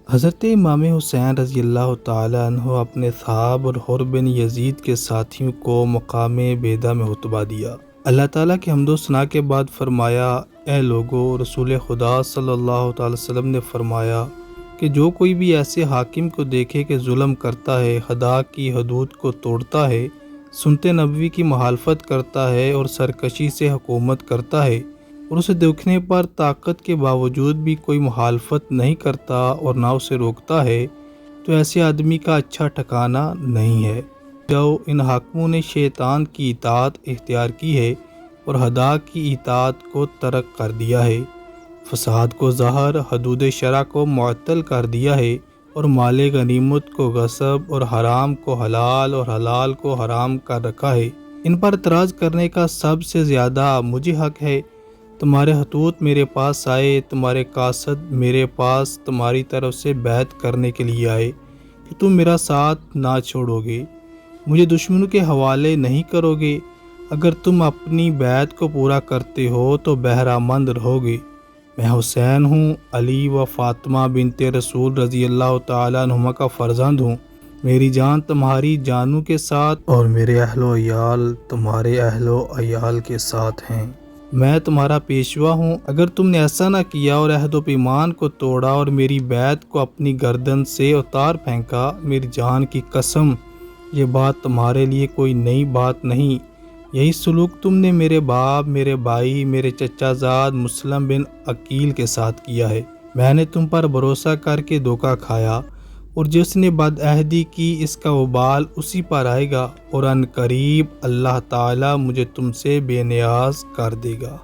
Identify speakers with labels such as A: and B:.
A: حضرت امام حسین رضی اللہ تعالیٰ عنہ اپنے صاحب اور حر بن یزید کے ساتھیوں کو مقام بیدہ میں خطبہ دیا۔ اللہ تعالیٰ کے حمد و ثنا کے بعد فرمایا، اے لوگو، رسول خدا صلی اللہ تعالی وسلم نے فرمایا کہ جو کوئی بھی ایسے حاکم کو دیکھے کہ ظلم کرتا ہے، خدا کی حدود کو توڑتا ہے، سنت نبوی کی مخالفت کرتا ہے اور سرکشی سے حکومت کرتا ہے، اور اسے دیکھنے پر طاقت کے باوجود بھی کوئی مخالفت نہیں کرتا اور نہ اسے روکتا ہے، تو ایسے آدمی کا اچھا ٹھکانہ نہیں ہے۔ جو ان حاکموں نے شیطان کی اطاعت اختیار کی ہے اور خدا کی اطاعت کو ترک کر دیا ہے، فساد کو ظاہر، حدود شرع کو معطل کر دیا ہے، اور مال غنیمت کو غصب اور حرام کو حلال اور حلال کو حرام کر رکھا ہے، ان پر اعتراض کرنے کا سب سے زیادہ مجھے حق ہے۔ تمہارے خطوط میرے پاس آئے، تمہارے قاصد میرے پاس تمہاری طرف سے بیعت کرنے کے لیے آئے کہ تم میرا ساتھ نہ چھوڑو گے، مجھے دشمنوں کے حوالے نہیں کرو گے، اگر تم اپنی بیعت کو پورا کرتے ہو تو بہرہ مند رہو گے۔ میں حسین ہوں، علی و فاطمہ بنت رسول رضی اللہ تعالیٰ عنہما کا فرزند ہوں، میری جان تمہاری جانوں کے ساتھ اور میرے اہل و عیال تمہارے اہل و عیال کے ساتھ ہیں۔ میں تمہارا پیشوا ہوں، اگر تم نے ایسا نہ کیا اور عہد و پیمان کو توڑا اور میری بیعت کو اپنی گردن سے اتار پھینکا، میری جان کی قسم یہ بات تمہارے لیے کوئی نئی بات نہیں۔ یہی سلوک تم نے میرے باپ، میرے بھائی، میرے چچا زاد مسلم بن عقیل کے ساتھ کیا ہے۔ میں نے تم پر بھروسہ کر کے دھوکہ کھایا، اور جس نے بد عہدی کی اس کا وبال اسی پر آئے گا، اور ان قریب اللہ تعالیٰ مجھے تم سے بے نیاز کر دے گا۔